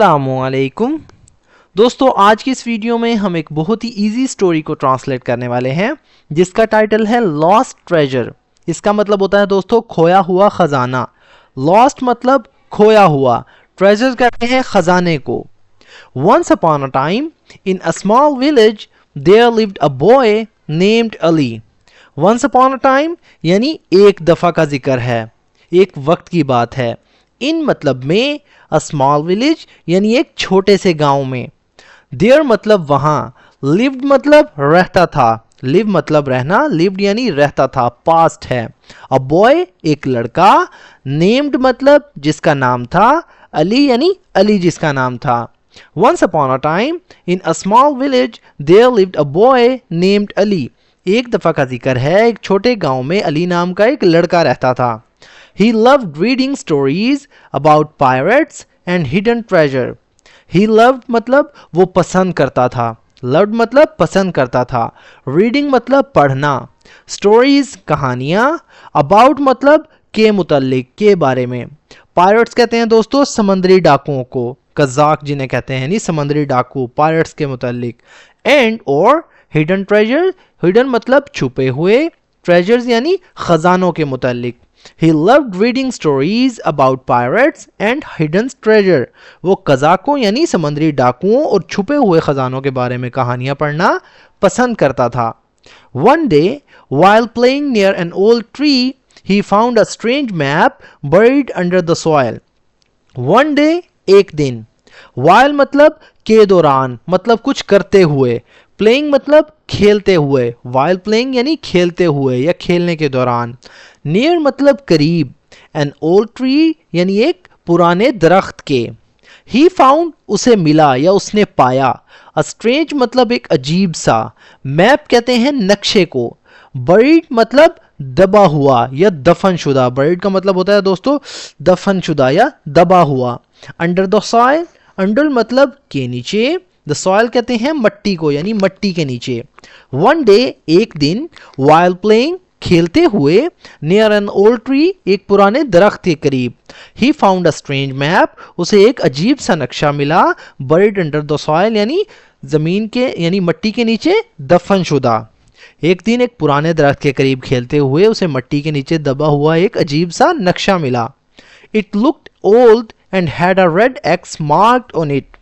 अस्सलामुअलैकुम दोस्तों, आज की इस वीडियो में हम एक बहुत ही इजी स्टोरी को ट्रांसलेट करने वाले हैं जिसका टाइटल है लॉस्ट ट्रेजर। इसका मतलब होता है दोस्तों खोया हुआ खजाना। लॉस्ट मतलब खोया हुआ, ट्रेजर कहते हैं खजाने को। Once upon a time in a small village there lived a boy named Ali. Once upon a time यानी एक दफ़ा का जिक्र है, एक वक्त की बात है। इन मतलब में, अ स्मॉल विलेज यानी एक छोटे से गांव में। देयर मतलब वहां, लिव्ड मतलब रहता था, लिव मतलब रहना, लिव्ड यानी रहता था, पास्ट है। अ बॉय एक लड़का, नेम्ड मतलब जिसका नाम था, अली यानी अली जिसका नाम था। Once upon a time in a small village there lived a boy named Ali. एक दफा का जिक्र है, एक छोटे गांव में अली नाम का एक लड़का रहता था। He loved reading stories about pirates and hidden treasure. He loved मतलब वो पसंद करता था, loved मतलब पसंद करता था, reading मतलब पढ़ना, stories कहानियाँ, about मतलब के मुतल्लिक, के बारे में। पायरेट्स कहते हैं दोस्तों समंदरी डाकुओं को, कज़ाक जिन्हें कहते हैं, नहीं समंदरी डाकू, पायरेट्स के मुतल्लिक। एंड और हिडन ट्रेजर, हिडन मतलब छुपे हुए, ट्रेजर्स यानी खजानों के मुतल्लिक। He loved reading stories about pirates and hidden treasure. वो कज़ाकों यानी समंदरी डाकुओं और छुपे हुए खजानों के बारे में कहानियां पढ़ना पसंद करता था। One day, while playing near an old tree, he found a strange map buried under the soil. One day, एक दिन। While मतलब के दौरान, मतलब कुछ करते हुए। प्लेइंग मतलब खेलते हुए, वाइल प्लेइंग यानी खेलते हुए या खेलने के दौरान। नियर मतलब करीब, एन ओल्ड ट्री यानी एक पुराने दरख्त के। ही फाउंड उसे मिला या उसने पाया। अ स्ट्रेंज मतलब एक अजीब सा, मैप कहते हैं नक्शे को। बरीड मतलब दबा हुआ या दफन शुदा, बरीड का मतलब होता है दोस्तों दफन शुदा या दबा हुआ। अंडर द सॉइल, अंडर मतलब के नीचे, द सॉइल कहते हैं मट्टी को यानी मट्टी के नीचे। वन डे एक दिन, वाइल प्लेइंग खेलते हुए, नियर एन ओल्ड ट्री एक पुराने दरख्त के करीब। He found a strange map उसे एक अजीब सा नक्शा मिला, बरीड अंडर द सॉइल यानी जमीन के यानी मट्टी के नीचे दफन शुदा। एक दिन एक पुराने दरख्त के करीब खेलते हुए उसे मट्टी के नीचे दबा हुआ एक अजीब सा नक्शा मिला। It looked old and had a red x marked on it.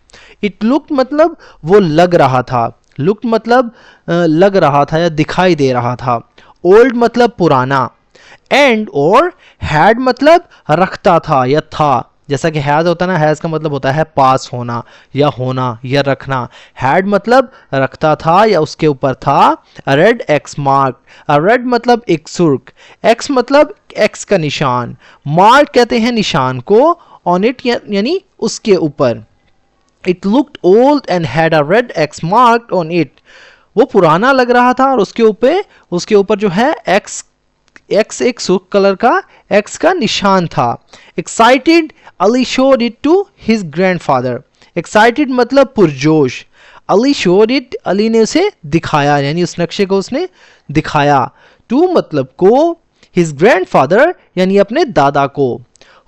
It looked मतलब वो लग रहा था, लुक्ड मतलब लग रहा था या दिखाई दे रहा था। ओल्ड मतलब पुराना। एंड और हैड मतलब रखता था या था, जैसा कि हैज होता है ना, हैज का मतलब होता है पास होना या रखना। हैड मतलब रखता था या उसके ऊपर था। अ रेड एक्स मार्क, अ रेड मतलब एक सुर्ख, एक्स मतलब एक्स का निशान, मार्क कहते हैं निशान को, ऑन इट यानी उसके ऊपर। It looked old and had a red x marked on it. वो पुराना लग रहा था और उसके ऊपर जो है एक्स एक सुर्ख कलर का एक्स का निशान था। Excited Ali showed it to his grandfather. Excited मतलब पुरजोश। अली शोड इट, अली ने उसे दिखाया यानी उस नक्शे को उसने दिखाया। टू मतलब को, हिज ग्रैंडफादर यानी अपने दादा को।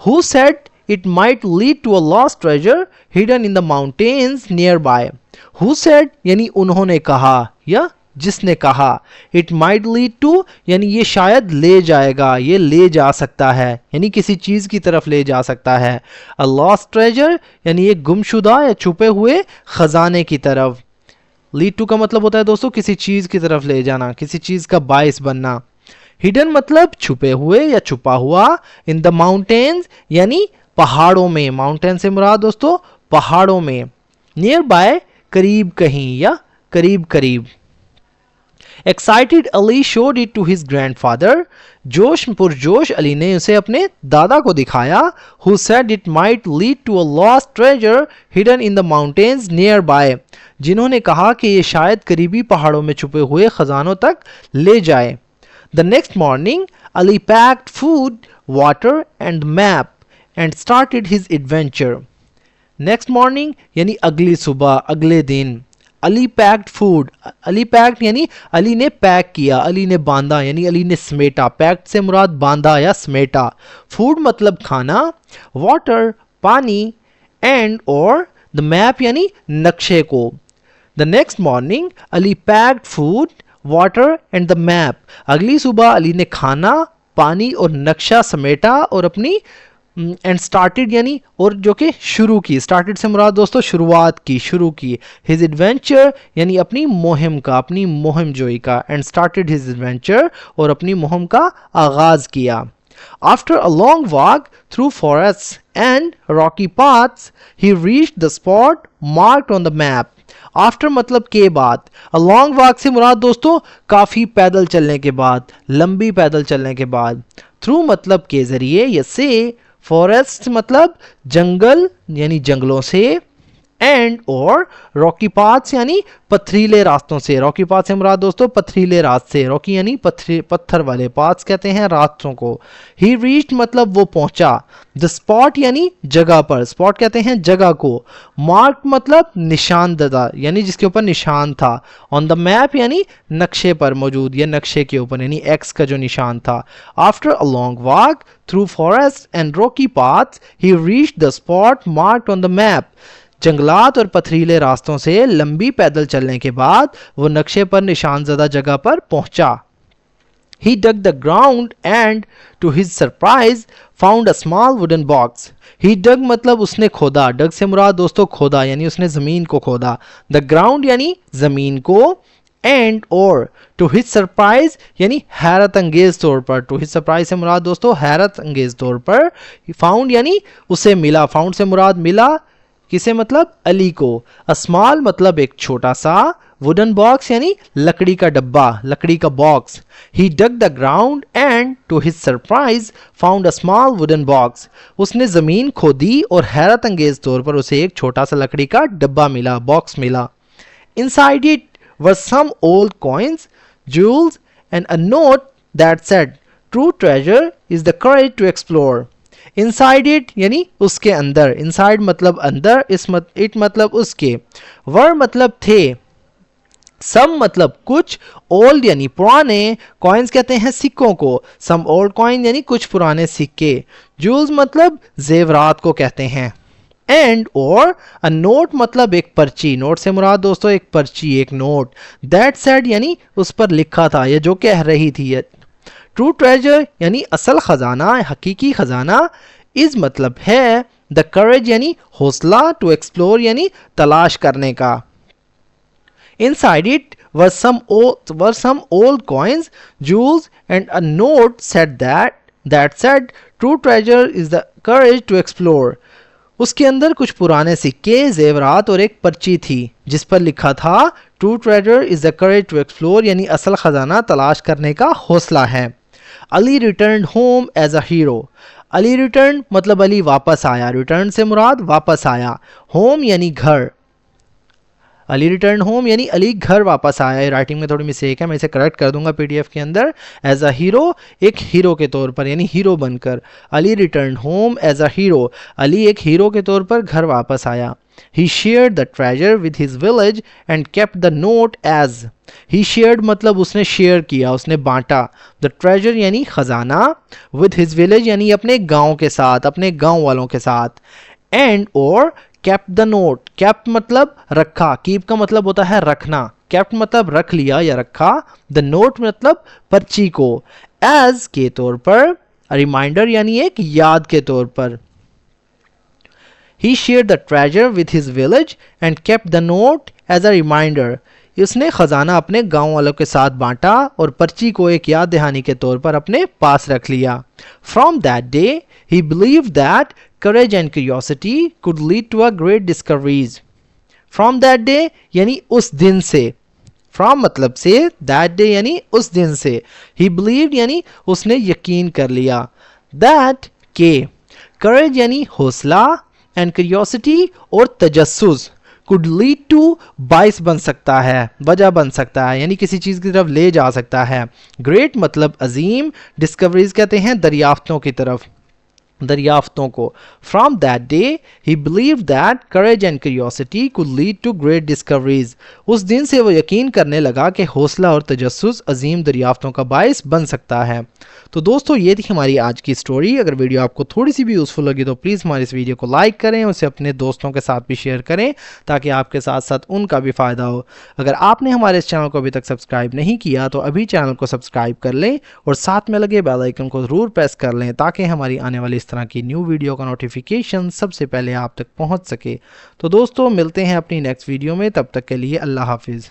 Who said it might lead to a lost treasure hidden in the mountains nearby. Who said यानी उन्होंने कहा या जिसने कहा। It might lead to यानी ये शायद ले जाएगा, ये ले जा सकता है यानी किसी चीज़ की तरफ ले जा सकता है। A lost treasure यानी एक गुमशुदा या छुपे हुए खजाने की तरफ। Lead to का मतलब होता है दोस्तों किसी चीज़ की तरफ ले जाना, किसी चीज़ का बाइस बनना। Hidden मतलब छुपे हुए या छुपा हुआ। In the mountains यानी पहाड़ों में, माउंटेन से मुराद दोस्तों पहाड़ों में। नियर बाय करीब कहीं या करीब करीब। Excited Ali showed it to his grandfather. जोश पुरजोश अली ने उसे अपने दादा को दिखाया। Who said it might lead to a lost treasure hidden in the mountains nearby. जिन्होंने कहा कि ये शायद करीबी पहाड़ों में छुपे हुए खजानों तक ले जाए। The next morning Ali packed food, water and map and started his adventure. Next morning यानी अगली सुबह, अगले दिन। Ali packed food, Ali packed यानी अली ने पैक किया, अली ने बांधा यानी अली ने समेटा। पैक्ड से मुराद बांधा या समेटा। फूड मतलब खाना, वाटर पानी, एंड और द मैप यानी नक्शे को। The next morning Ali packed food, water and the map. अगली सुबह अली ने खाना, पानी और नक्शा समेटा और अपनी एंड स्टार्टेड यानी और जो कि शुरू की। स्टार्टेड से मुराद दोस्तों शुरुआत की, शुरू की। हिज एडवेंचर यानी अपनी मुहिम का, अपनी मुहिम जोई का। एंड स्टार्टेड हिज एडवेंचर और अपनी मुहिम का आगाज किया। After a long walk through forests and rocky paths, he reached the spot marked on the map. After मतलब के बाद, अ लॉन्ग वॉक से मुराद दोस्तों काफ़ी पैदल चलने के बाद, लंबी पैदल चलने के बाद। थ्रू मतलब के ज़रिए, या से। फॉरेस्ट मतलब जंगल यानी जंगलों से। एंड और रॉकी पाथ्स यानी पथरीले रास्तों से। रॉकी पाथ से मुराद दोस्तों पथरीले रास्ते। रॉकी यानी पत्थर वाले, पाथ्स कहते हैं रास्तों को। ही रीच्ड मतलब वो पहुंचा। द स्पॉट यानी जगह पर, स्पॉट कहते हैं जगह को। मार्क मतलब निशानददा यानी जिसके ऊपर निशान था। ऑन द मैप यानी नक्शे पर मौजूद, या नक्शे के ऊपर यानी एक्स का जो निशान था। After a long walk through forest and Rocky paths he reached the spot marked on the map. जंगलात और पथरीले रास्तों से लंबी पैदल चलने के बाद वो नक्शे पर निशानज़दा जगह पर पहुंचा। He dug the ground and, to his surprise, found a small wooden box. He dug मतलब उसने खोदा। dug से मुराद दोस्तों खोदा यानी उसने ज़मीन को खोदा। The ground यानी ज़मीन को। एंड और टू हिज सरप्राइज यानी हैरत अंगेज तौर पर। टू हिज सरप्राइज से मुराद दोस्तों हैरत अंगेज तौर पर। फाउंड यानी उसे मिला। फाउंड से मुराद मिला, किसे मतलब अली को। अ स्मॉल मतलब एक छोटा सा। वुडन बॉक्स यानी लकड़ी का डब्बा, लकड़ी का box. He dug the ground and to his surprise found a small wooden box. उसने जमीन खोदी और हैरत अंगेज तौर पर उसे एक छोटा सा लकड़ी का डब्बा मिला, बॉक्स मिला। Inside it were some old coins, jewels and a note that said, true treasure is the courage to explore. Inside it यानी उसके अंदर। इनसाइड मतलब अंदर, इट मतलब उसके। वर मतलब थे। सम मतलब कुछ। ओल्ड यानी पुराने। कॉइन्स कहते हैं सिक्कों को। सम ओल्ड कॉइन यानी कुछ पुराने सिक्के। जूल्स मतलब जेवरात को कहते हैं। एंड और अ नोट मतलब एक पर्ची। नोट से मुराद दोस्तों एक पर्ची, एक नोट। दैट सेड यानी उस पर लिखा था, या जो कह रही थी। ट्रू ट्रेजर यानी असल खजाना, हकीकी खजाना। इज मतलब है। द करेज यानी हौसला। टू एक्सप्लोर यानी तलाश करने का। Inside it were some old coins, jewels and a note said that said true treasure is the courage to explore. उसके अंदर कुछ पुराने सिक्के, जेवरात और एक पर्ची थी जिस पर लिखा था true treasure is the courage to explore यानी असल खजाना तलाश करने का हौसला है। Ali return home as a hero. Ali return मतलब अली वापस आया। रिटर्न से मुराद वापस आया। होम यानी घर। अली रिटर्न होम यानी अली घर वापस आया। राइटिंग में थोड़ी मिस्टेक है, मैं इसे करेक्ट कर दूंगा पीडीएफ के अंदर। एज अ हीरो एक हीरो के तौर पर यानी हीरो बनकर। Ali return home as a hero. Ali एक हीरो के तौर पर घर वापस आया। He shared the treasure with his village and kept the note as. He shared मतलब उसने शेयर किया, उसने बांटा। The treasure यानी खजाना। With his village यानी अपने गांव के साथ, अपने गांव वालों के साथ। And और kept the note. kept मतलब रखा। keep का मतलब होता है रखना। kept मतलब रख लिया या रखा। The note मतलब पर्ची को। As के तौर पर। A reminder यानी एक याद के तौर पर। He shared the treasure with his village and kept the note as a reminder. उसने खजाना अपने गांव वालों के साथ बांटा और पर्ची को एक याद दहानी के तौर पर अपने पास रख लिया। From that day, he believed that courage and curiosity could lead to a great discoveries. From that day यानी उस दिन से। From मतलब से, that day यानी उस दिन से। He believed यानी उसने यकीन कर लिया। That के courage यानी हौसला एंड क्यूरियोसिटी और तजस्सुस कुड लीड टू बाइस बन सकता है, वजह बन सकता है यानी किसी चीज़ की तरफ ले जा सकता है। ग्रेट मतलब अजीम। डिस्कवरीज कहते हैं दरियाफ्तों की तरफ। दरियाफ्तों को। From that day he believe that courage and curiosity could lead to great discoveries. उस दिन से वो यकीन करने लगा कि हौसला और तजस्सुस अजीम दरियाफ्तों का बायस बन सकता है। तो दोस्तों ये थी हमारी आज की स्टोरी। अगर वीडियो आपको थोड़ी सी भी यूज़फुल लगी तो प्लीज़ हमारे इस वीडियो को लाइक करें, उसे अपने दोस्तों के साथ भी शेयर करें ताकि आपके साथ साथ उनका भी फ़ायदा हो। अगर आपने हमारे इस चैनल को अभी तक सब्सक्राइब नहीं किया तो अभी चैनल को सब्सक्राइब कर लें और साथ में लगे बेल आइकन को ज़रूर प्रेस कर लें ताकि हमारी आने वाली इस तरह की न्यू वीडियो का नोटिफिकेशन सबसे पहले आप तक पहुंच सके। तो दोस्तों मिलते हैं अपनी नेक्स्ट वीडियो में, तब तक के लिए अल्लाह हाफिज़।